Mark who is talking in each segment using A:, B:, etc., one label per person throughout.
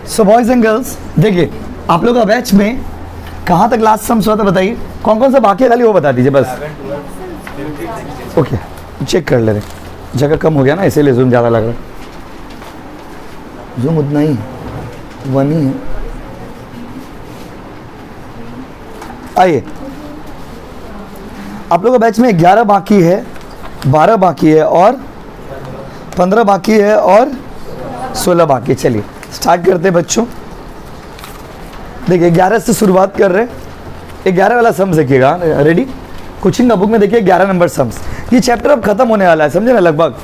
A: So boys and girls, देखिए आप लोग का बैच में कहाँ तक लास्ट सम्स हुआ था बताइए। कौन कौन सा बाकी है खाली वो बता दीजिए बस। ओके चेक कर ले रहे, जगह कम हो गया ना इसीलिए जूम ज़्यादा लग रहा है। जूम उतना ही 1 ही है। आइए, आप लोगों का बैच में 11 बाकी है, 12 बाकी है और 15 बाकी है और 16 बाकी है। चलिए स्टार्ट करते हैं बच्चों। देखिए 11 से शुरुआत कर रहे हैं। 11 वाला सम्स देखिएगा, रेडी। कोचिंग का बुक में देखिए 11 नंबर सम्स। ये चैप्टर अब खत्म होने वाला है, समझे ना लगभग।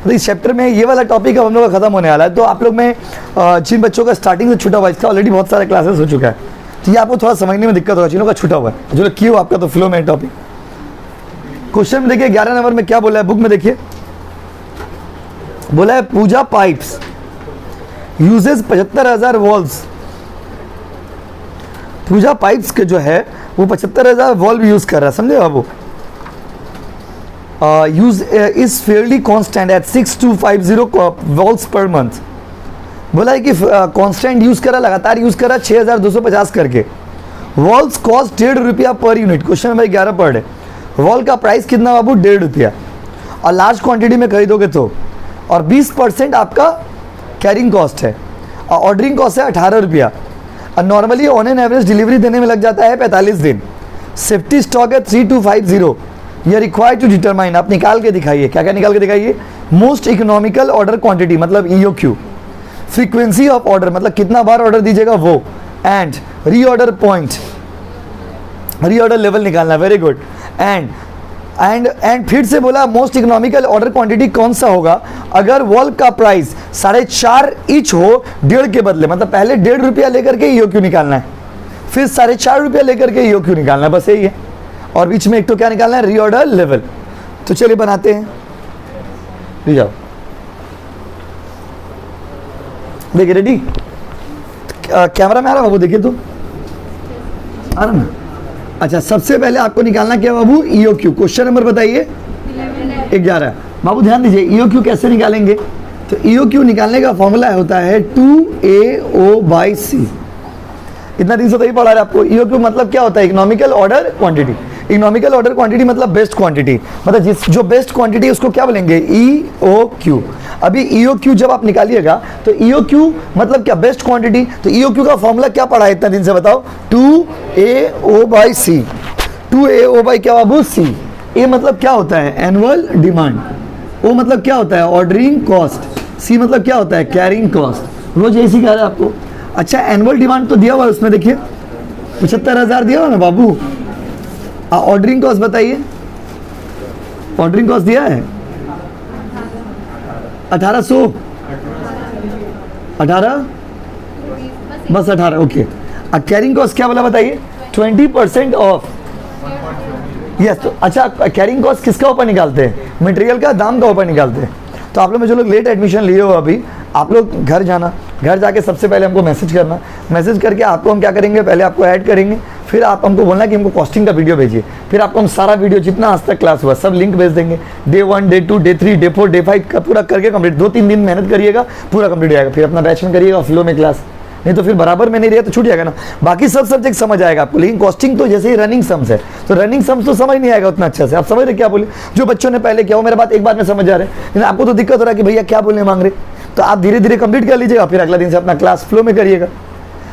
A: तो इस चैप्टर में ये वाला टॉपिक अब हम लोग का खत्म होने वाला है। तो आप लोग में जिन बच्चों का स्टार्टिंग से छूटा हुआ, इसका ऑलरेडी बहुत सारे क्लासेस हो चुका है, तो ये आपको थोड़ा समझने में दिक्कत होगा। जिनों का छूटा हुआ है, जो क्यों आपका तो फ्लो में टॉपिक। क्वेश्चन में देखिए 11 नंबर में क्या बोला है बुक में, देखिए बोला है पूजा पाइप्स यूजेस 75,000 वॉल्व्स। पूजा पाइप्स के जो है वो 75,000 वॉल्व यूज कर रहा है, समझे बाबू। Use is fairly constant at 6250 valves per month. बोला है कि कांस्टेंट यूज करा, लगातार यूज करा 6250 करके। वॉल्व्स कॉस्ट 1.5 रुपया पर यूनिट। क्वेश्चन नंबर 11 पढ़। वॉल का प्राइस कितना बाबू, 1.5 रुपया, और लार्ज क्वांटिटी में खरीदोगे तो। और 20% आपका कैरिंग कॉस्ट है, और ऑर्डरिंग कॉस्ट है 18 रुपया। और normally on an average delivery देने में लग जाता है 45 दिन। सेफ्टी स्टॉक है 3250। ये रिक्वायर्ड टू डिटरमाइन, आप निकाल के दिखाइए। क्या क्या निकाल के दिखाइए। मोस्ट इकोनॉमिकल ऑर्डर क्वांटिटी मतलब EOQ, फ्रीक्वेंसी ऑफ ऑर्डर मतलब कितना बार ऑर्डर दीजिएगा वो, and reorder point, reorder level निकालना। Very good. एंड फिर से बोला मोस्ट इकोनॉमिकल ऑर्डर क्वांटिटी कौन सा होगा अगर वॉल का प्राइस 4.5 इंच हो 1.5 के बदले। मतलब पहले 1.5 रुपया लेकर के EOQ निकालना है, फिर 4.5 रुपया लेकर के EOQ निकालना है, बस यही है। और बीच में एक तो क्या निकालना है, रीऑर्डर लेवल। तो चलिए बनाते हैं, ले जाओ। देखिए रेडी, कैमरा में आ रहा बाबू, देखिए तो आ रहा ना। अच्छा, सबसे पहले आपको निकालना क्या बाबू, EOQ। क्वेश्चन नंबर बताइए 11। बाबू ध्यान दीजिए, EOQ कैसे निकालेंगे। तो EOQ निकालने का फॉर्मूला होता है 2AO/C। इतना दिन से तो ही पढ़ा रहा है आपको। EOQ मतलब क्या होता है, economical order quantity. Economical order quantity मतलब बेस्ट क्वांटिटी, मतलब जो बेस्ट क्वांटिटी उसको क्या बोलेंगे, EOQ। अभी EOQ जब आप निकालिएगा तो EOQ मतलब क्या, बेस्ट क्वांटिटी। तो EOQ का फॉर्मूला क्या पढ़ा है इतना दिन से बताओ, 2AO/C। 2AO क्या बाबू, C। A मतलब क्या होता है, एनुअल डिमांड। O मतलब क्या होता है, ऑर्डरिंग कॉस्ट। C मतलब क्या होता है, कैरिंग कॉस्ट। रोज यही सिखा रहा है आपको। अच्छा, एनुअल डिमांड तो दिया हुआ है उसमें, देखिए 75,000 दिया हुआ ना बाबू। ऑर्डरिंग कॉस्ट बताइए, ऑर्डरिंग कॉस्ट दिया है 1800, 18 बस 18, ओके। कैरिंग कॉस्ट क्या बोला बताइए, 20% ऑफ। यस, तो अच्छा कैरिंग कॉस्ट किसका ऊपर निकालते हैं, मटेरियल का दाम का ऊपर निकालते हैं। तो आप लोग में जो लोग लेट एडमिशन लिए हो अभी, आप लोग घर जाना, घर जाके सबसे पहले हमको मैसेज करना। मैसेज करके आपको हम क्या करेंगे, पहले आपको ऐड करेंगे, फिर आप हमको बोलना कि हमको कॉस्टिंग का वीडियो भेजिए। फिर आपको हम सारा वीडियो जितना आज तक क्लास हुआ सब लिंक भेज देंगे। Day 1, day 2, day 3, day 4, day 5 का पूरा करके कंप्लीट। 2-3 दिन मेहनत करिएगा, पूरा कंप्लीट हो जाएगा। फिर अपना बैच में करिएगा, फ्लो में क्लास, नहीं तो फिर बराबर में नहीं रहा तो छूट जाएगा ना। बाकी सब सब्जेक्ट समझ आएगा आपको, लेकिन कॉस्टिंग तो जैसे ही रनिंग सम्स है, तो रनिंग सम्स तो समझ नहीं आएगा उतना अच्छा से। आप समझ रहे क्या बोले, जो बच्चों ने पहले किया वो मेरा बात एक बार में समझ आ रहे हैं, लेकिन आपको तो दिक्कत हो रहा है कि भैया क्या बोलने मांग रहे। तो आप धीरे धीरे कंप्लीट कर लीजिएगा, फिर अगला दिन से अपना क्लास फ्लो में करिएगा।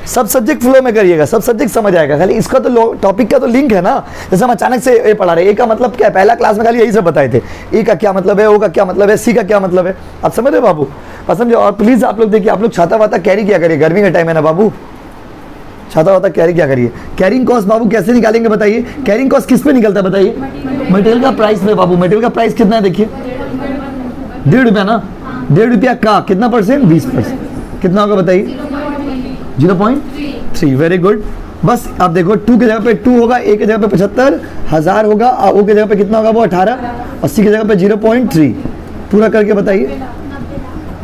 A: सब सब्जेक्ट फ्लो में करिएगा, सब सब्जेक्ट समझ आएगा। खाली इसका तो टॉपिक का तो लिंक है ना। जैसे हम अचानक से ए पढ़ा रहे, ए का मतलब क्या है, पहला क्लास में खाली यही सब बताए थे। ए का क्या मतलब है, ओ का क्या मतलब है, सी का क्या मतलब है, आप समझ रहे बाबू, बस समझो। और प्लीज आप लोग देखिए, आप लोग छाता वाता कैरी किया करिए, गर्मी का टाइम है ना बाबू, छाता वाता कैरी क्या करिए। कैरिंग कॉस्ट बाबू कैसे निकालेंगे बताइए, कैरिंग कॉस्ट किस पे निकलता है बताइए, मटेरियल का प्राइस में बाबू। मटेरियल का प्राइस कितना है देखिए, 1.5 रुपया ना, 1.5 रुपया का कितना परसेंट, 20%। कितना होगा बताइए, 0.3। Very good. बस आप देखो 2 के जगह पे 2 होगा, ए के जगह पे 75,000 होगा, ओ के जगह पे कितना होगा वो 18, 80 की जगह पे 0.3। पूरा करके बताइए,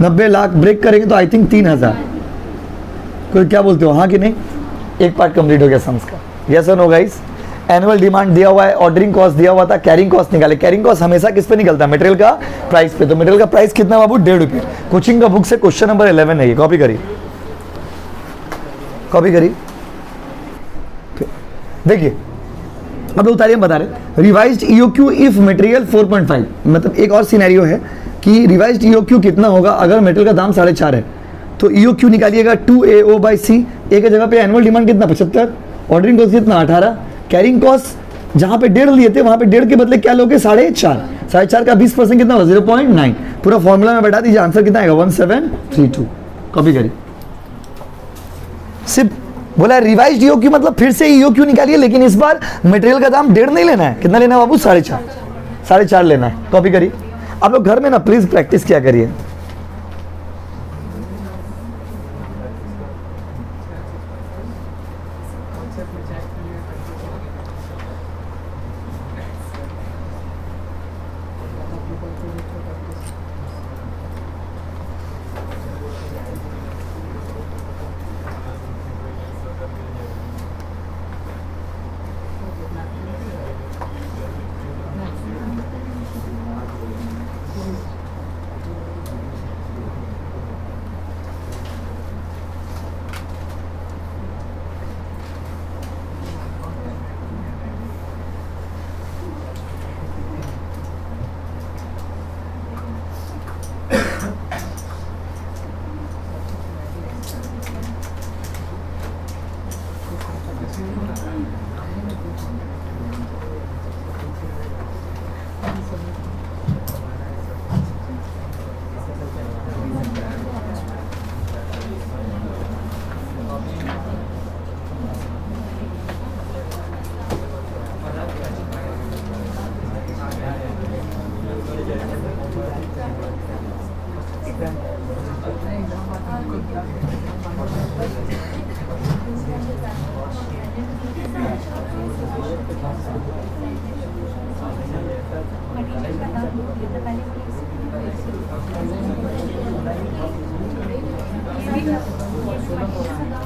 A: 90 लाख ब्रेक करेंगे तो आई थिंक 3,000। कोई क्या बोलते हो, हाँ कि नहीं। एक पार्ट कंप्लीट हो गया सम्स का, यस और नो गाइस। एनुअल डिमांड दिया हुआ है, ऑर्डरिंग कॉस्ट दिया हुआ था, कैरिंग कॉस्ट निकाले। कैरिंग कॉस्ट हमेशा किस पे निकलता है, मटेरियल का प्राइस पे। तो मटेरियल का प्राइस कितना बाबू, 1.5 रुपये। कोचिंग का बुक से क्वेश्चन नंबर 11 है, ये कॉपी करिए। कॉपी करिए। देखिए अब उतारिए, हम बता रहे रिवाइज्ड ईओक्यू इफ मटेरियल 4.5, मतलब एक और सिनेरियो है कि रिवाइज्ड ईओक्यू कितना होगा अगर मटेरियल का दाम 4.5 है, तो ईओक्यू निकालिएगा 2AO/C। ए की जगह पे एनुअल डिमांड कितना 75, ऑर्डरिंग कॉस्ट कितना 18, कैरिंग कॉस्ट जहाँ पे 1.5 लिए थे वहाँ पे 1.5 के बदले क्या लोगे 4.5 का 20% कितना होगा 0.9। पूरा फॉर्मूला में बैठा दीजिए, आंसर कितना आएगा 1732। कॉपी करिए। सिर्फ बोला रिवाइज्ड ईओक्यू मतलब फिर से ईओक्यू निकालिए, लेकिन इस बार मटेरियल का दाम 1.5 नहीं लेना है, कितना लेना है बाबू 4.5 लेना है। कॉपी करिए। आप लोग घर में ना प्लीज प्रैक्टिस किया करिए।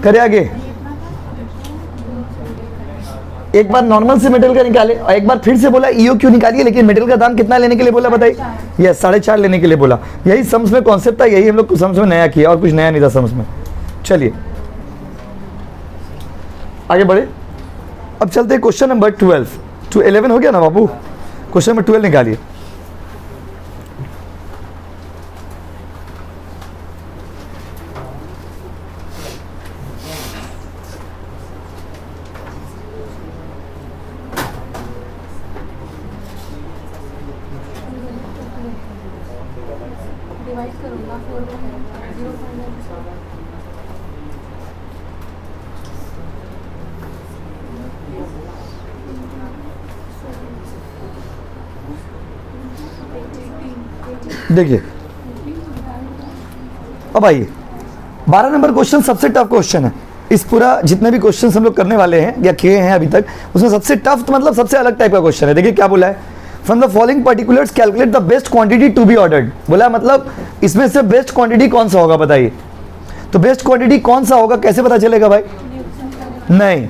A: करे आगे। एक बार नॉर्मल से मटेरियल का निकाले और एक बार फिर से बोला ईओक्यू निकालिए, लेकिन मटेरियल का दाम कितना लेने के लिए बोला बताइए? यस 4.5 लेने के लिए बोला। यही सम्स में कॉन्सेप्ट था, यही हम लोग सम्स में नया किया और कुछ नया नहीं था सम्स में। चलिए आगे बढ़े। अब चलते हैं क्वेश्चन नंबर 12 टू 11 हो गया ना बाबू? क्वेश्चन नंबर 12 निकालिए। देखिए अब आइए 12 नंबर क्वेश्चन सबसे टफ क्वेश्चन है। इस पूरा जितने भी क्वेश्चन हम लोग करने वाले हैं या किए हैं अभी तक, उसमें सबसे टफ मतलब सबसे अलग टाइप का क्वेश्चन है। देखिए क्या बोला है, from the following particulars calculate the best quantity to be ordered. बोला मतलब इसमें से बेस्ट क्वांटिटी कौन सा होगा बताइए। तो बेस्ट क्वांटिटी कौन सा होगा कैसे पता चलेगा भाई? नहीं,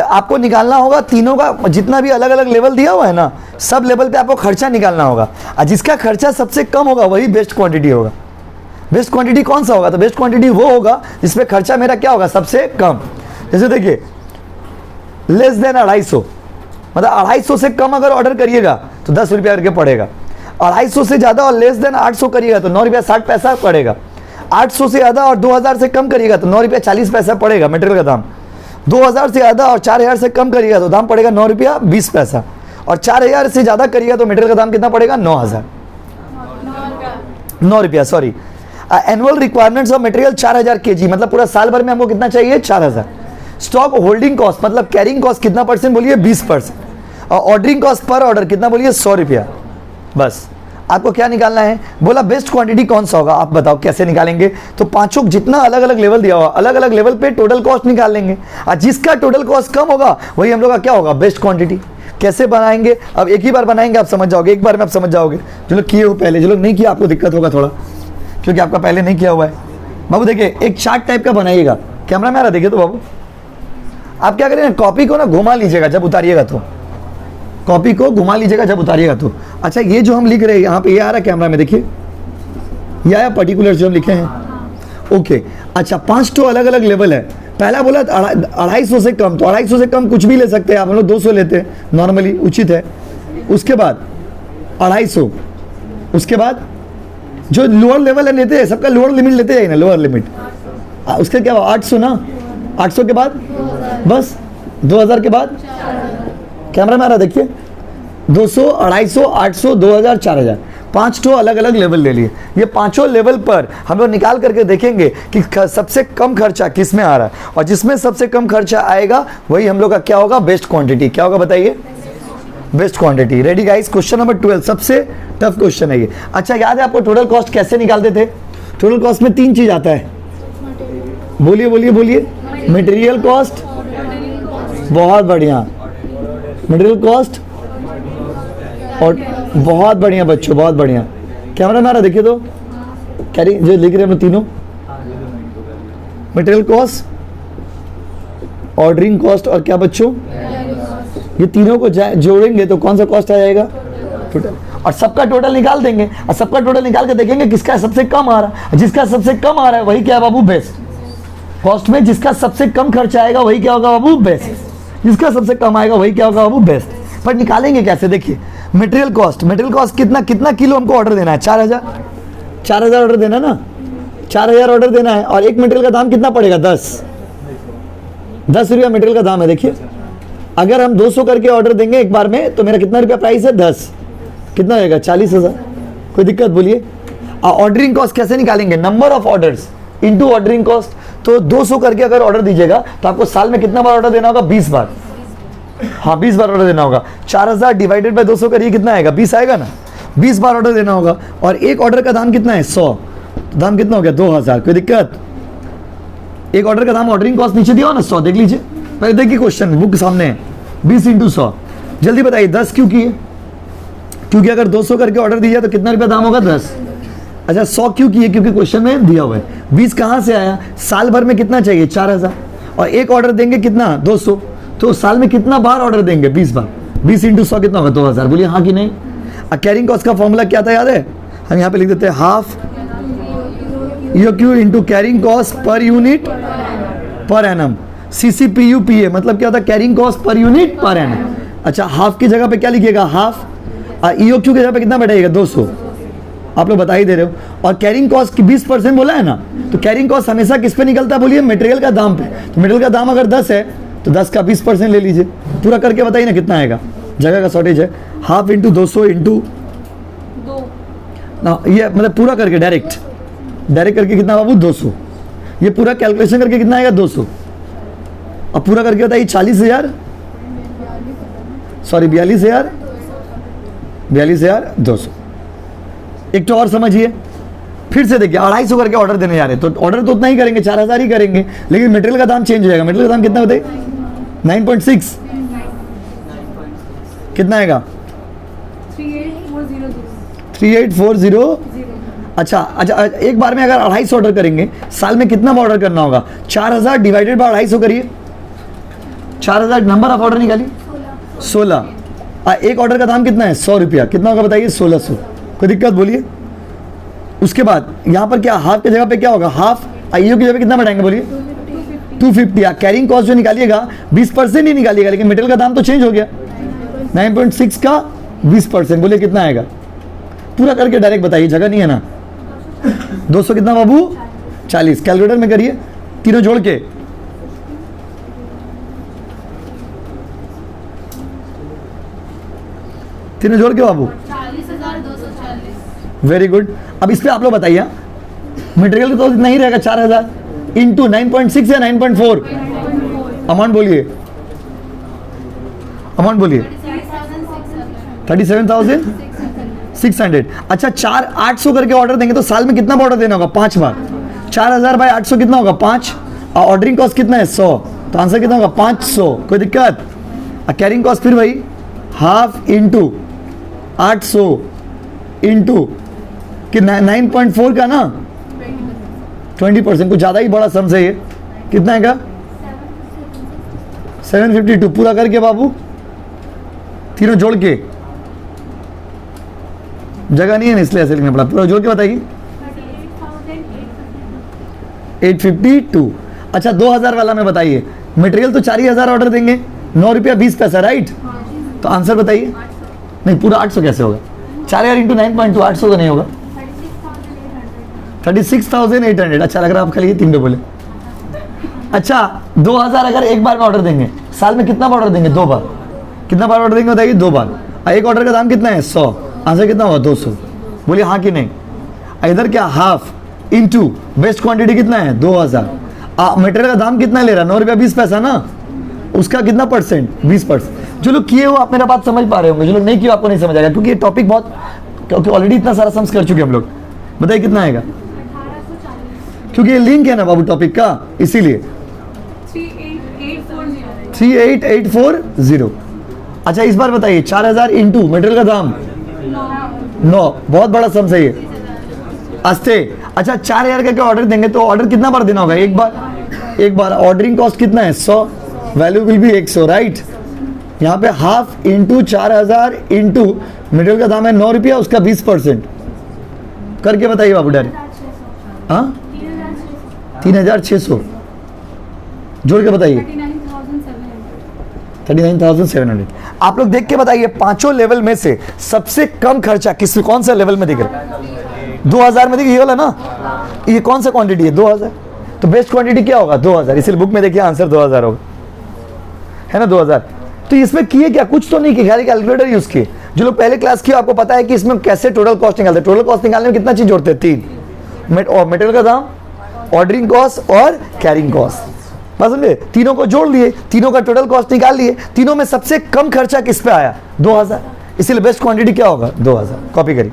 A: आपको निकालना होगा तीनों का, जितना भी अलग अलग लेवल दिया हुआ है ना, सब लेवल पे आपको खर्चा निकालना होगा और जिसका खर्चा सबसे कम होगा वही बेस्ट क्वांटिटी होगा। बेस्ट क्वांटिटी कौन सा होगा? तो बेस्ट क्वांटिटी वो होगा जिसपे खर्चा मेरा क्या होगा सबसे कम। जैसे देखिए लेस देन 250, मतलब 250 से कम अगर ऑर्डर करिएगा तो 10 रुपया करके पड़ेगा। 250 से ज़्यादा और लेस देन 800 करिएगा तो 9 रुपया 60 पैसा पड़ेगा। 800 से ज़्यादा और 2000 से कम करिएगा तो 9 रुपया 40 पैसा पड़ेगा मटेरियल का दाम। 2000 से ज़्यादा और 4000 से कम करिएगा तो दाम पड़ेगा 9 रुपया 20 पैसा। और 4000 से ज़्यादा करिएगा तो मटेरियल का दाम कितना पड़ेगा? 9 रुपया sorry. Annual requirements of material 4000 kg, मतलब पूरा साल भर में हमको कितना चाहिए? 4000। स्टॉक होल्डिंग कॉस्ट मतलब कैरिंग कॉस्ट कितना परसेंट बोलिए? 20%। और ऑर्डरिंग कॉस्ट पर ऑर्डर कितना बोलिए? 100 रुपया। बस आपको क्या निकालना है? बोला बेस्ट क्वांटिटी कौन सा होगा। आप बताओ कैसे निकालेंगे? तो पांचों जितना अलग अलग लेवल दिया हुआ, अलग अलग लेवल पे टोटल कॉस्ट निकाल लेंगे और जिसका टोटल कॉस्ट कम होगा वही हम लोग का क्या होगा? Best quantity. कैसे बनाएंगे? अब एक ही बार बनाएंगे, आप समझ जाओगे, एक बार में आप समझ जाओगे। जो लोग किए हो पहले, जो लोग नहीं किया आपको दिक्कत होगा थोड़ा, क्योंकि आपका पहले नहीं किया हुआ है। बाबू देखिए एक चार्ट टाइप का बनाइएगा, कैमरा में आ रहा देखिए तो बाबू आप क्या करें, कॉपी को ना घुमा लीजिएगा जब उतारिएगा तो, कॉपी को घुमा लीजिएगा जब उतारिएगा तो। अच्छा ये जो हम लिख रहे हैं यहाँ पे ये आ रहा है कैमरा में, देखिए ये आया पर्टिकुलर जो हम लिखे हैं। ओके अच्छा 5 तो अलग अलग लेवल है, पहला बोला 250 से कम, तो 250 से कम कुछ भी ले सकते हैं आप, हम लोग 200 लेते हैं नॉर्मली, उचित है। उसके बाद 250, उसके बाद जो लोअर लेवल है लेते हैं, सबका लोअर लिमिट लेते हैं ना, लोअर लिमिट। उसके क्या 800 ना, 800 के बाद बस 2000 के बाद, कैमरा में आ रहा देखिए, 200, 250, 800, 2000, 4000, 5 तो अलग अलग लेवल ले लिए। ये पांचों लेवल पर हम लोग निकाल करके देखेंगे कि सबसे कम खर्चा किस में आ रहा है, और जिसमें सबसे कम खर्चा आएगा वही हम लोग का क्या होगा, बेस्ट क्वांटिटी। क्या होगा बताइए, best quantity. Ready guys, question number 12, सबसे टफ क्वेश्चन है ये। अच्छा याद है आपको टोटल कॉस्ट कैसे निकालते थे? टोटल कॉस्ट में 3 चीज आता है, बोलिए बोलिए बोलिए। मटेरियल कॉस्ट, बहुत बढ़िया, मटेरियल कॉस्ट, और बहुत बढ़िया बच्चों, बहुत बढ़िया। कैमरा में आ रहा देखिए तो, कैरी जो लिख रहे हैं हम तीनों, मटेरियल कॉस्ट, ऑर्डरिंग कॉस्ट, और क्या बच्चों, ये तीनों को जोड़ेंगे तो कौन सा कॉस्ट आ जाएगा, टोटल। और सबका टोटल निकाल देंगे, और सबका टोटल निकाल के देखेंगे किसका सबसे कम आ रहा है। जिसका सबसे कम आ रहा है वही क्या है बाबू, बेस्ट। कॉस्ट में जिसका सबसे कम खर्चा आएगा वही क्या होगा बाबू, बेस्ट। जिसका सबसे कम आएगा वही क्या होगा बाबू, बेस्ट। पर निकालेंगे कैसे, देखिए मटेरियल कॉस्ट, मटेरियल कॉस्ट कितना किलो हमको ऑर्डर देना है, 4000 ऑर्डर देना ना, 4000 ऑर्डर देना है, और एक मटेरियल का दाम कितना पड़ेगा, 10 रुपया मटेरियल का दाम है। देखिए अगर हम 200 करके ऑर्डर देंगे एक बार में तो मेरा कितना रुपया प्राइस है, 10, कितना होगा 40,000। कोई दिक्कत बोलिए। ऑर्डरिंग कॉस्ट कैसे निकालेंगे, number of orders into ordering cost. तो 200 करके अगर ऑर्डर दीजिएगा तो आपको साल में कितना बार ऑर्डर देना होगा, 20 बार। हाँ 20 बार ऑर्डर देना होगा। 4000 डिवाइडेड बाय 200 करिए, कितना आएगा, 20 आएगा ना। 20 बार ऑर्डर देना होगा, और एक ऑर्डर का दाम कितना है, 100, तो दाम कितना हो गया, 2000। कोई दिक्कत, एक ऑर्डर का दाम ऑर्डरिंग कॉस्ट नीचे दिया हो ना 100, देख लीजिए पहले, देखिए क्वेश्चन बुक सामने है, 20 × 100। जल्दी बताइए 10 क्यों किए, क्योंकि अगर 200 करके ऑर्डर दिया तो कितना रुपया दाम होगा, 10। अच्छा 100 क्यों किए, क्योंकि क्वेश्चन में दिया हुआ है। 20 कहाँ से आया, साल भर में कितना चाहिए, 4000, और एक ऑर्डर देंगे कितना, 200, तो साल में कितना बार ऑर्डर देंगे, 20 बार। 20 × 100 कितना होगा, 2000। बोलिए हाँ कि नहीं। कैरिंग कॉस्ट का फॉर्मूला क्या था याद है, हम यहाँ पे लिख देते हैं half EOQ into carrying cost per unit per annum, CCPUPA मतलब क्या होता है, carrying cost per unit per annum. अच्छा हाफ की जगह पे क्या लिखिएगा, हाफ, EOQ की जगह पे कितना बैठेगा, 200, आप लोग बता ही दे रहे हो। और कैरिंग कॉस्ट की 20% बोला है ना, तो कैरिंग कॉस्ट हमेशा किस पे निकलता है, बोलिए मटेरियल का दाम पे। तो मटेरियल का दाम अगर 10 है तो 10 का 20% ले लीजिए, पूरा करके बताइए ना कितना आएगा, जगह का शॉर्टेज है। हाफ इंटू 200 इंटू ना, ये मतलब पूरा करके डायरेक्ट करके कितना बाबू, 200। ये पूरा कैलकुलेशन करके कितना आएगा, 200। अब पूरा करके बताइए 40,000, सॉरी 42,200। एक तो और समझिए, फिर से देखिए 250 करके ऑर्डर देने जा रहे हैं, तो ऑर्डर तो उतना ही करेंगे, 4000 ही करेंगे, लेकिन मटेरियल का दाम चेंज हो जाएगा। मटेरियल का दाम कितना बताइए, 9.6, कितना आएगा, 38,400। अच्छा एक बार में अगर 250 ऑर्डर करेंगे, साल में कितना ऑर्डर करना होगा, 4000 डिवाइडेड बाय 250 करिए, 4000 नंबर ऑफ ऑर्डर निकालिए, 16। एक ऑर्डर का दाम कितना है, 100 रुपया, कितना होगा बताइए, 1600। कोई दिक्कत बोलिए। उसके बाद यहाँ पर क्या, हाफ की जगह पे क्या होगा, हाफ, IO की जगह पे कितना बढ़ाएंगे बोलिए, 250। कैरिंग कॉस्ट जो निकालिएगा 20% ही निकालिएगा, लेकिन मटेरियल का दाम तो चेंज हो गया, 9.6 का 20%, बोलिए कितना आएगा, पूरा करके डायरेक्ट बताइए, जगह नहीं है ना। 200 कितना बाबू, 40। कैलकुलेटर में करिए, तीनों जोड़ के, तीनों जोड़ के बाबू, 40,240। Very good. अब इस पे आप लोग बताइए, मटेरियल तो इतना ही रहेगा, 4000 इंटू 9.6 या 9.4, अमाउंट बोलिए, अमाउंट बोलिए, 37,600। अच्छा 800 करके ऑर्डर देंगे तो साल में कितना ऑर्डर देना होगा, 5 बार। 4000 बाय 800 कितना होगा, 5। और ऑर्डरिंग कॉस्ट कितना है, 100, तो आंसर कितना होगा, 500। कोई दिक्कत। कैरिंग कॉस्ट फिर वही, हाफ इंटू 800 इंटू कि 9.4 का ना 20%, कुछ ज़्यादा ही बड़ा सम है ये, कितना है का 752। पूरा करके बाबू, तीनों जोड़ के, जगह नहीं है ना इसलिए ऐसे लिखना पड़ा, पूरा जोड़ के बताइए, 852। अच्छा 2000 वाला में बताइए, मटेरियल तो 4000 ऑर्डर देंगे, 9 रुपया 20 पैसा, राइट? तो आंसर बताइए। नहीं, पूरा 800 कैसे होगा? 4000 इंटू 9.2, 800 तो नहीं होगा। 36,800। अच्छा लग रहा है आपका, लिए 3 पे बोले। अच्छा 2000 अगर एक बार में ऑर्डर देंगे, साल में कितना बार ऑर्डर देंगे? 2 बार। कितना बार ऑर्डर देंगे बताइए? 2 बार। एक ऑर्डर का दाम कितना है? 100। आंसर कितना हुआ? 200। बोलिए हाँ कि नहीं? इधर क्या, हाफ इंटू बेस्ट क्वांटिटी कितना है? 2000। मटेरियल का दाम कितना ले रहा है? 9 रुपया 20 पैसा ना, उसका कितना परसेंट? 20%। जो लोग किए हो आप मेरा बात समझ पा रहे होंगे, जो लोग नहीं किए आपको नहीं समझ आएगा, क्योंकि ये टॉपिक बहुत, क्योंकि ऑलरेडी इतना सारा सम्स कर चुके हम लोग। बताइए कितना आएगा? क्योंकि ये लिंक है ना बाबू टॉपिक का, इसीलिए 38,840। अच्छा इस बार बताइए, 4000 इंटू मटेरियल का दाम 9, बहुत बड़ा सम सही है। अस्ते अच्छा 4000 का क्या ऑर्डर देंगे तो ऑर्डर कितना बार देना होगा? एक बार। एक बार। ऑर्डरिंग कॉस्ट कितना है? 100। Value will be 100, right? यहाँ पे हाफ इंटू 4000 इंटू मटेरियल का दाम है 9 रुपया, उसका 20%। करके बताइए बाबू डैडी। हाँ 3600 जोड़ के बताइए। 39,700। आप लोग देख के बताइए, पांचों लेवल में से सबसे कम खर्चा किस कौन सा लेवल में दिख रहा है? 2000 में देखिए, ये वाला ना, ये कौन सा क्वांटिटी है? 2000। तो बेस्ट क्वांटिटी क्या होगा? 2000। इसलिए बुक में देखिए आंसर 2000 होगा, है ना? 2000। तो इसमें किए क्या? कुछ तो नहीं किए, खाली कैलकुलेटर यूज किए। जो लोग पहले क्लास किए आपको पता है कि इसमें कैसे टोटल कॉस्ट निकालते हैं। टोटल कॉस्ट निकालने में कितना चीज जोड़ते हैं? 3, मटेरियल का दाम, ऑर्डरिंग कॉस्ट और कैरिंग कॉस्ट। बस समझे? तीनों को जोड़ लिए, तीनों का टोटल कॉस्ट निकाल लिए, तीनों में सबसे कम खर्चा किस पे आया? 2000। इसीलिए बेस्ट क्वांटिटी क्या होगा? 2000। कॉपी करिए।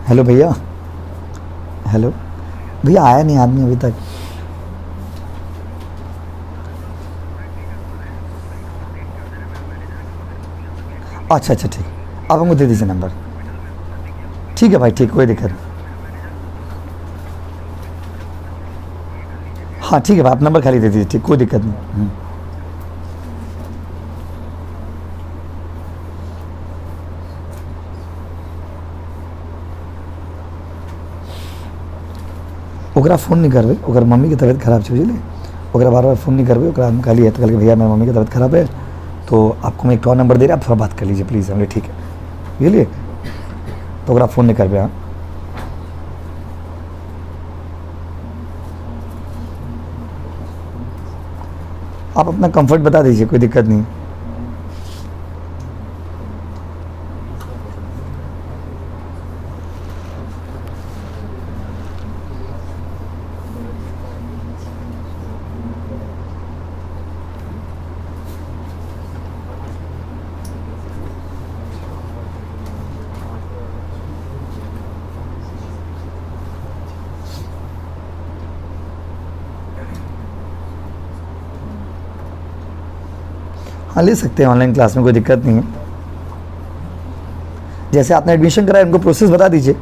A: हेलो भैया, हेलो भैया, आया नहीं आदमी अभी तक। अच्छा अच्छा ठीक, आप हमको दे दीजिए नंबर। ठीक है भाई, ठीक, कोई दिक्कत नहीं। हाँ ठीक है भाई, आप नंबर खाली दे दीजिए, ठीक, कोई दिक्कत नहीं। ओकरा फ़ोन नहीं करबे, ओकर मम्मी की तबीयत खराब है, बुझलिए? ओकरा बार बार फ़ोन नहीं करबे, ओकरा हम कहलिए तो कहल भैया मेरी मम्मी की तबीयत खराब है, तो आपको मैं एक और नंबर दे रहा, आप थोड़ा बात कर लीजिए प्लीज़। हमने ठीक है, बुझलिए? तो ओकरा फ़ोन नहीं करबे। हाँ आप अपना कंफर्ट बता दीजिए, कोई दिक्कत नहीं। हाँ ले सकते हैं ऑनलाइन क्लास में, कोई दिक्कत नहीं है। जैसे आपने एडमिशन कराया उनको प्रोसेस बता दीजिए।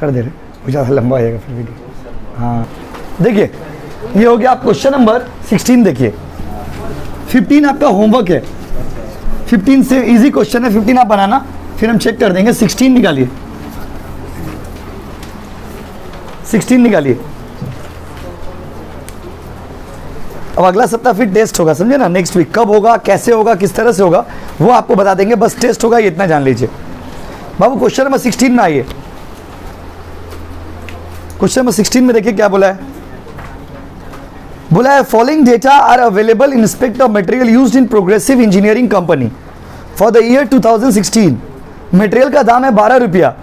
A: कर दे रहे, वो ज़्यादा लंबा हो जाएगा फिर वीडियो। हाँ देखिए, ये हो गया आप क्वेश्चन नंबर 16। देखिए 15 आपका होमवर्क है, 15 से इजी क्वेश्चन है, 15 आप बनाना, फिर हम चेक कर देंगे। 16 निकालिए, 16 निकालिए। अब अगला सप्ताह फिर टेस्ट होगा, समझे ना, नेक्स्ट वीक कब होगा, कैसे होगा, किस तरह से होगा, वो आपको बता देंगे, बस टेस्ट होगा, ये इतना जान लीजिए। बाबू क्वेश्चन नंबर 16 में आइए। क्वेश्चन नंबर 16 में देखिए क्या बोला है। बोला है following data are available in respect of material used in progressive engineering company for the year 2016। Material का दाम है 12 रुपया,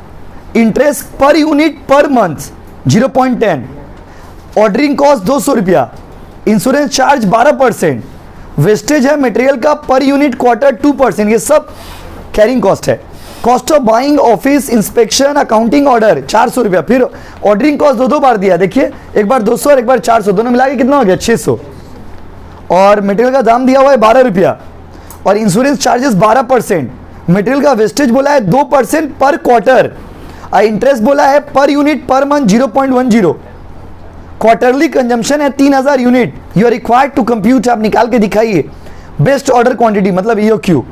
A: इंटरेस्ट पर unit per month 0.10, ordering cost 200 रुपया, इंश्योरेंस चार्ज 12%, वेस्टेज है मटेरियल का पर यूनिट क्वार्टर 2%, ये सब कैरिंग कॉस्ट है। Cost of buying, office inspection, accounting order 400 रुपया, फिर ऑर्डरिंग कॉस्ट दो बार दिया, देखिए एक बार 200 और एक बार 400, दोनों मिला के कितना हो गया 600, और मटेरियल का दाम दिया हुआ है 12 रुपया, और इंश्योरेंस चार्जेस 12%, मटेरियल का वेस्टेज बोला है 2% पर क्वार्टर, और इंटरेस्ट बोला है पर unit per month 0.10, quarterly consumption है 3000 unit. You are required to compute, आप निकाल के दिखाइए बेस्ट ऑर्डर क्वांटिटी मतलब EOQ,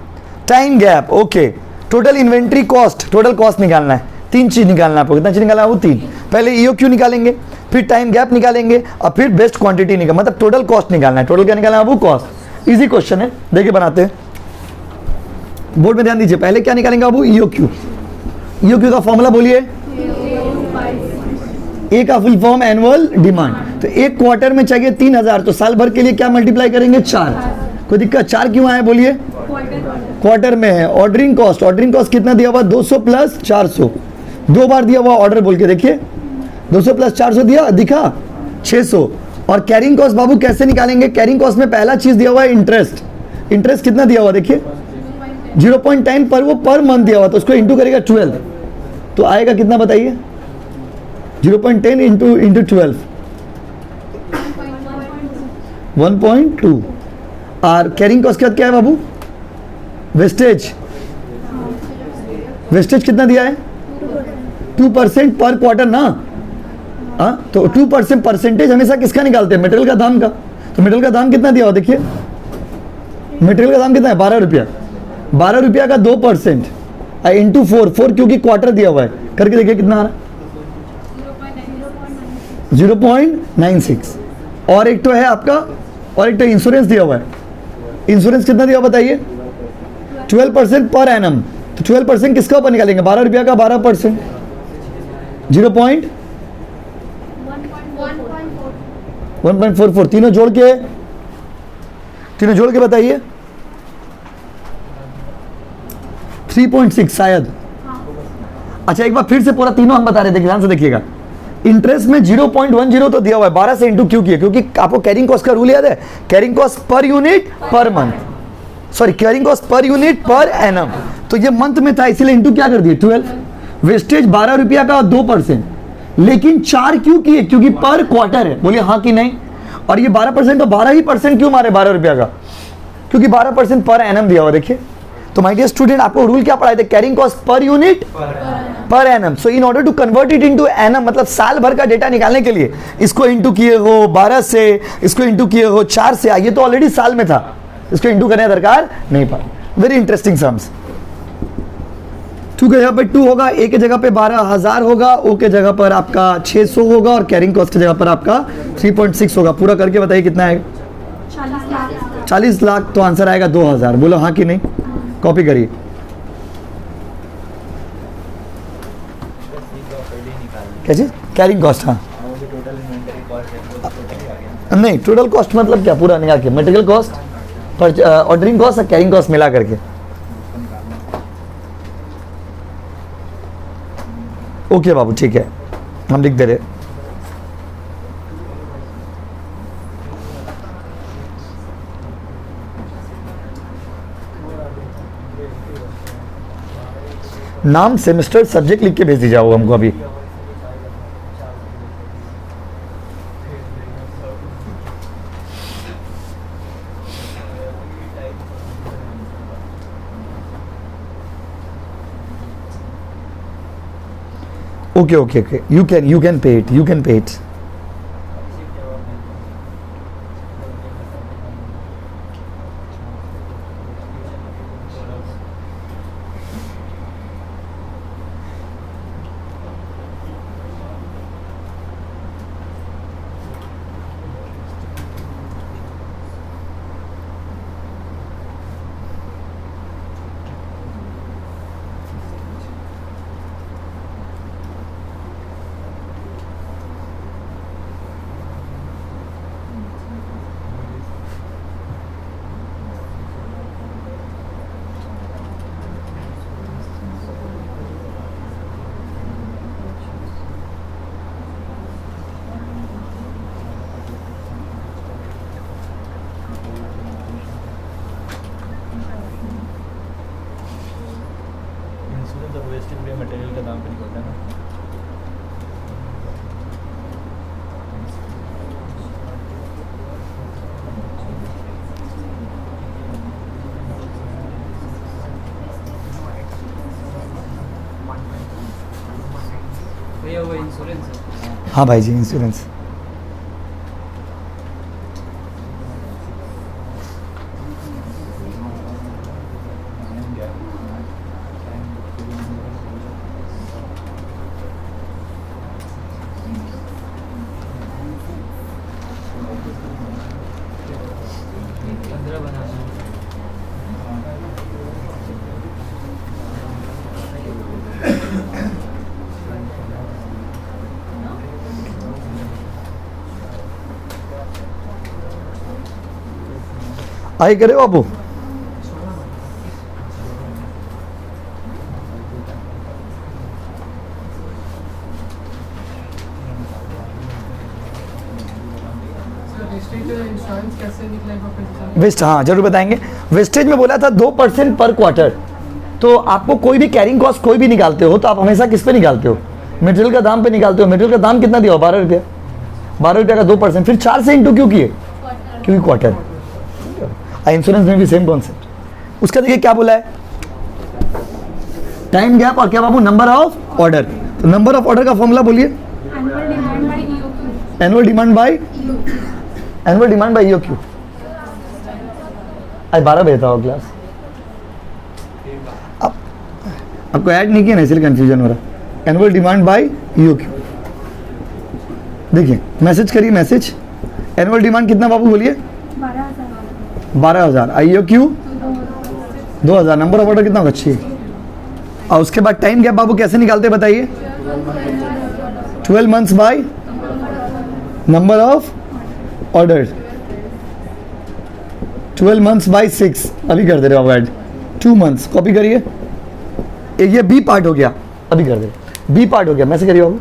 A: time gap, okay, total inventory cost, total cost निकालना है, 3 चीज निकालना है आपको, कितना चीज निकालना है वो 3, पहले ईओक्यू निकालेंगे, फिर टाइम गैप निकालेंगे, और फिर बेस्ट क्वांटिटी निकाल, मतलब टोटल कॉस्ट निकालना है। टोटल क्या निकालना है वो कॉस्ट। इजी क्वेश्चन है, देखिए बनाते हैं, बोर्ड में ध्यान दीजिए। पहले क्या निकालेंगे बाबू, ईओक्यू। ईओक्यू का फॉर्मूला बोलिए, ए का फुल फॉर्म एनुअल डिमांड, तो एक क्वार्टर में चाहिए 3000, तो साल भर के लिए क्या मल्टीप्लाई करेंगे 4, कोई दिक्कत, 4 क्यों आए बोलिए, क्वार्टर में है। ऑर्डरिंग कॉस्ट, ऑर्डरिंग कॉस्ट कितना दिया हुआ 200 प्लस 400, 2 बार दिया हुआ ऑर्डर बोल के देखिए, 200 प्लस 400 दिया, दिखा 600। और कैरिंग कॉस्ट बाबू कैसे निकालेंगे, कैरिंग कॉस्ट में पहला चीज दिया हुआ है इंटरेस्ट, इंटरेस्ट कितना दिया हुआ देखिए 0.10 पर, वो पर मंथ दिया हुआ, तो उसको इंटू करेगा 12, तो आएगा कितना बताइए 0.10 इंटू 12 1.2। और कैरिंग कॉस्ट क्या है बाबू, वेस्टेज, वेस्टेज कितना दिया है 2% पर क्वार्टर ना, हाँ, तो 2% परसेंटेज हमेशा किसका निकालते हैं, मटेरियल का दाम का, तो मटेरियल का दाम कितना दिया हुआ देखिए, मटेरियल का दाम कितना है 12 रुपया, 12 रुपया का 2% इंटू 4 क्योंकि क्वार्टर दिया हुआ है, करके देखिए कितना आ रहा है 0.96। और एक तो है आपका, और एक तो इंश्योरेंस दिया हुआ है, इंश्योरेंस कितना दिया बताइए 12% पर एनम, तो 12% किसका ऊपर निकालेंगे 12 रुपया का 12%, 1.44, तीनों जोड़ के बताइए 3.6 शायद। अच्छा एक बार फिर से पूरा तीनों हम बता रहे थे, ध्यान से देखिएगा। इंटरेस्ट में 0.10 तो दिया हुआ है, 12 से इंटू क्यों किया, क्योंकि आपको कैरिंग कॉस्ट का रूल याद है, carrying cost per unit per month, sorry carrying cost per unit per annum, तो ये मंथ में था इसीलिए इंटू क्या कर दिए 12। वेस्टेज 12 रुपया का 2%, लेकिन 4 क्यों किए, क्योंकि पर क्वार्टर है, बोलिए हाँ कि नहीं। और ये 12% तो 12 ही परसेंट क्यों मारे 12 रुपया का, क्योंकि 12% पर एनम दिया हुआ देखिए। तो माय डियर स्टूडेंट, आपको रूल क्या पढ़ाए थे, carrying cost per unit per annum. So in order to convert it into annum, मतलब साल भर का डेटा निकालने के लिए इसको इंटू किए हो 12 से, इसको इंटू किए हो 4 से, ये तो ऑलरेडी साल में था, इसको इंटू करने का दरकार नहीं पड़ा। Very interesting sums. 2 के जगह पे 2 होगा, ए के जगह पे 12,000 होगा, ओ के जगह पर आपका 600 होगा, और कैरिंग कॉस्ट की जगह पर आपका 3.6 होगा। पूरा करके बताइए कितना आएगा 40 लाख, तो आंसर आएगा 2000। बोलो हाँ कि नहीं, कॉपी करिए। क्या चीज, कैरिंग कॉस्ट, हाँ नहीं टोटल कॉस्ट मतलब क्या, पूरा निकाल के मटेरियल कॉस्ट, ऑर्डरिंग कॉस्ट और कैरिंग कॉस्ट मिला करके। ओके बाबू ठीक है, हम लिख दे रहे। नाम, सेमेस्टर, सब्जेक्ट लिख के भेज दीजिए हमको अभी। Okay okay okay, you can pay it, you can pay it.
B: Insurance और वेस्टेज फ्री मटेरियल का दाम पे निकलता है ना.
C: भैया वो इंश्योरेंस है.
A: हाँ भाई जी, इंश्योरेंस.
C: पंद्रह बनाना है.
A: आए करे बाबू.
C: इंश्योरेंस कैसे निकलेगा?
A: वेस्ट, हाँ जरूर बताएंगे. वेस्टेज में बोला था 2% पर क्वार्टर. तो आपको कोई भी कैरिंग कॉस्ट कोई भी निकालते हो तो आप हमेशा किस पे निकालते हो? मटेरियल का दाम पे निकालते हो. मटेरियल का दाम कितना दिया हो? 12 रुपया. 12 रुपया का 2%, फिर 4 से इंटू क्यों किए? क्योंकि क्वार्टर. इंश्योरेंस में भी सेम कॉन्सेप्ट. उसका देखिए क्या बोला है, टाइम गैप और क्या बाबू, नंबर ऑफ ऑर्डर. तो नंबर ऑफ ऑर्डर का फॉर्मूला बोलिए. Annual demand by annual demand by EOQ. आज 12 बजे था क्लास. अब आपको ऐड नहीं किया ना, इसलिए कंफ्यूजन हो रहा. Annual demand by EOQ. देखिए मैसेज करिए, मैसेज. एनुअल डिमांड कितना बाबू बोलिए? 12,000. IOQ 2,000. नंबर ऑफ ऑर्डर कितना होगा? 6. और उसके बाद टाइम गैप बाबू कैसे निकालते बताइए? 12 months by number of order. 12 months by 6. अभी कर दे रहे हो ऐड. 2 मंथ्स कॉपी करिए. ये बी पार्ट हो गया, अभी कर दे. बी पार्ट हो गया, मैसे करिए बाबू.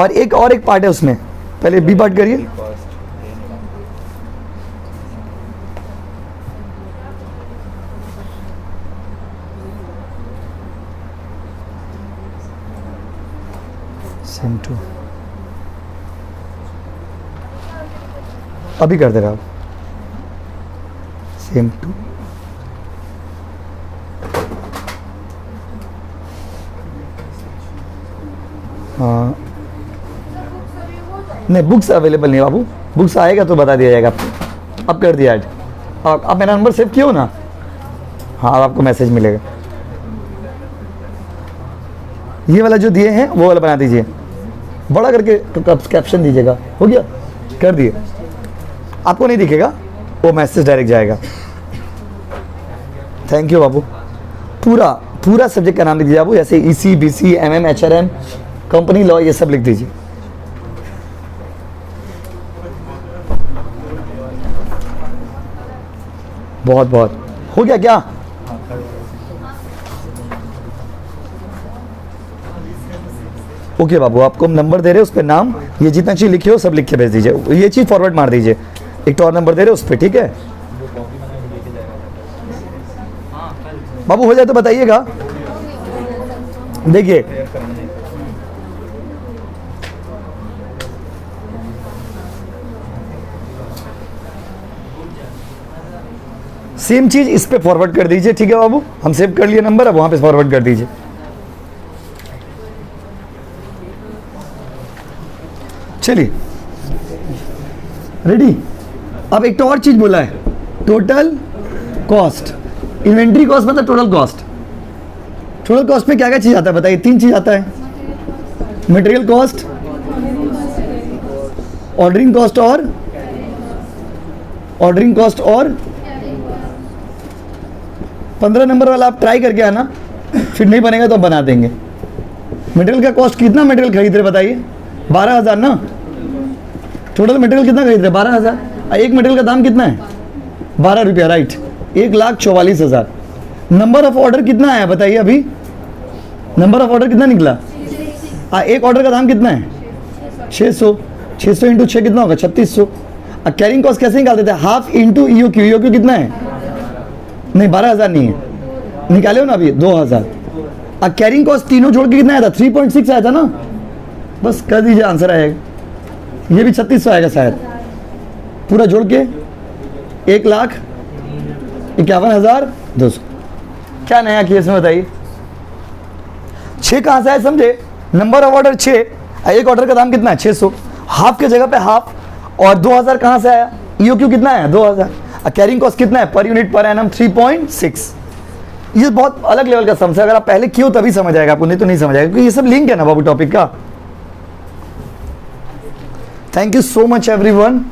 A: और एक पार्ट है उसमें, पहले बी पार्ट करिए. सेम टू, अभी कर दे रहा हूँ. Same to. हाँ नहीं, बुक्स अवेलेबल नहीं बाबू. बुक्स आएगा तो बता दिया जाएगा आपको. अब कर दिया ऐड. आप मेरा नंबर सेव किया हो ना? हाँ, अब आपको मैसेज मिलेगा. ये वाला जो दिए हैं वो वाला बना दीजिए, बड़ा करके कैप्शन दीजिएगा. हो गया, कर दिए. आपको नहीं दिखेगा, वो मैसेज डायरेक्ट जाएगा. थैंक यू बाबू. पूरा सब्जेक्ट का नाम लिख दीजिए बाबू, जैसे EC BC MM HRM company law, ये सब लिख दीजिए. बहुत बहुत हो गया क्या? ओके बाबू, आपको हम नंबर दे रहे हैं, उस पर नाम, ये जितना चीज़ लिखे हो सब लिख के भेज दीजिए. ये चीज़ फॉरवर्ड मार दीजिए. एक तो और नंबर दे रहे हो उस पर, ठीक है बाबू? हो जाए तो बताइएगा. देखिए सेम चीज इस पे फॉरवर्ड कर दीजिए, ठीक है बाबू? हम सेव कर लिए नंबर, अब वहां पे फॉरवर्ड कर दीजिए. चलिए रेडी। अब एक तो और चीज बोला है, टोटल कॉस्ट। इन्वेंट्री कॉस्ट मतलब टोटल कॉस्ट। टोटल कॉस्ट में क्या क्या चीज आता है बताइए? 3 चीज आता है, मटेरियल कॉस्ट, ऑर्डरिंग कॉस्ट और 15 नंबर वाला आप ट्राई करके आना, फिर नहीं बनेगा तो बना देंगे। मटेरियल का कॉस्ट कितना मटेरियल खरीद रहे बताइए? 12,000 ना। टोटल मटेरियल कितना खरीद रहे? 12,000। एक मटेरियल का दाम कितना है? 12 रुपया, राइट। 1,44,000। नंबर ऑफ ऑर्डर कितना आया बताइए? अभी नंबर ऑफ ऑर्डर कितना निकला? एक ऑर्डर का दाम कितना है? 600। 600 इंटू 6 कितना होगा? 3600। कैरिंग कॉस्ट कैसे निकालते थे? Half into EOQ. ईओक्यू कितना है? नहीं 12,000 नहीं है, निकाले हो ना अभी 2,000। कैरिंग कॉस्ट तीनों जोड़ के कितना आया था? 3.6 आया था ना। बस कर दीजिए, आंसर आएगा। ये भी 3600 आएगा शायद, पूरा जोड़ के 1,51,200। क्या नया किया इसमें बताइए? 6 कहाँ से आया समझे? नंबर ऑफ ऑर्डर 6, एक ऑर्डर का दाम कितना है? 600। हाफ के जगह पे हाफ, और 2,000 कहाँ से आया? ईओक्यू कितना है? 2,000। कैरिंग कॉस्ट कितना है पर यूनिट पर एनम? 3.6। ये बहुत अलग लेवल का समझ है, अगर आप पहले किए हो तभी समझ आएगा आपको, नहीं तो नहीं समझ आएगा, क्योंकि ये सब लिंक है ना बाबू टॉपिक का। Thank you so much everyone.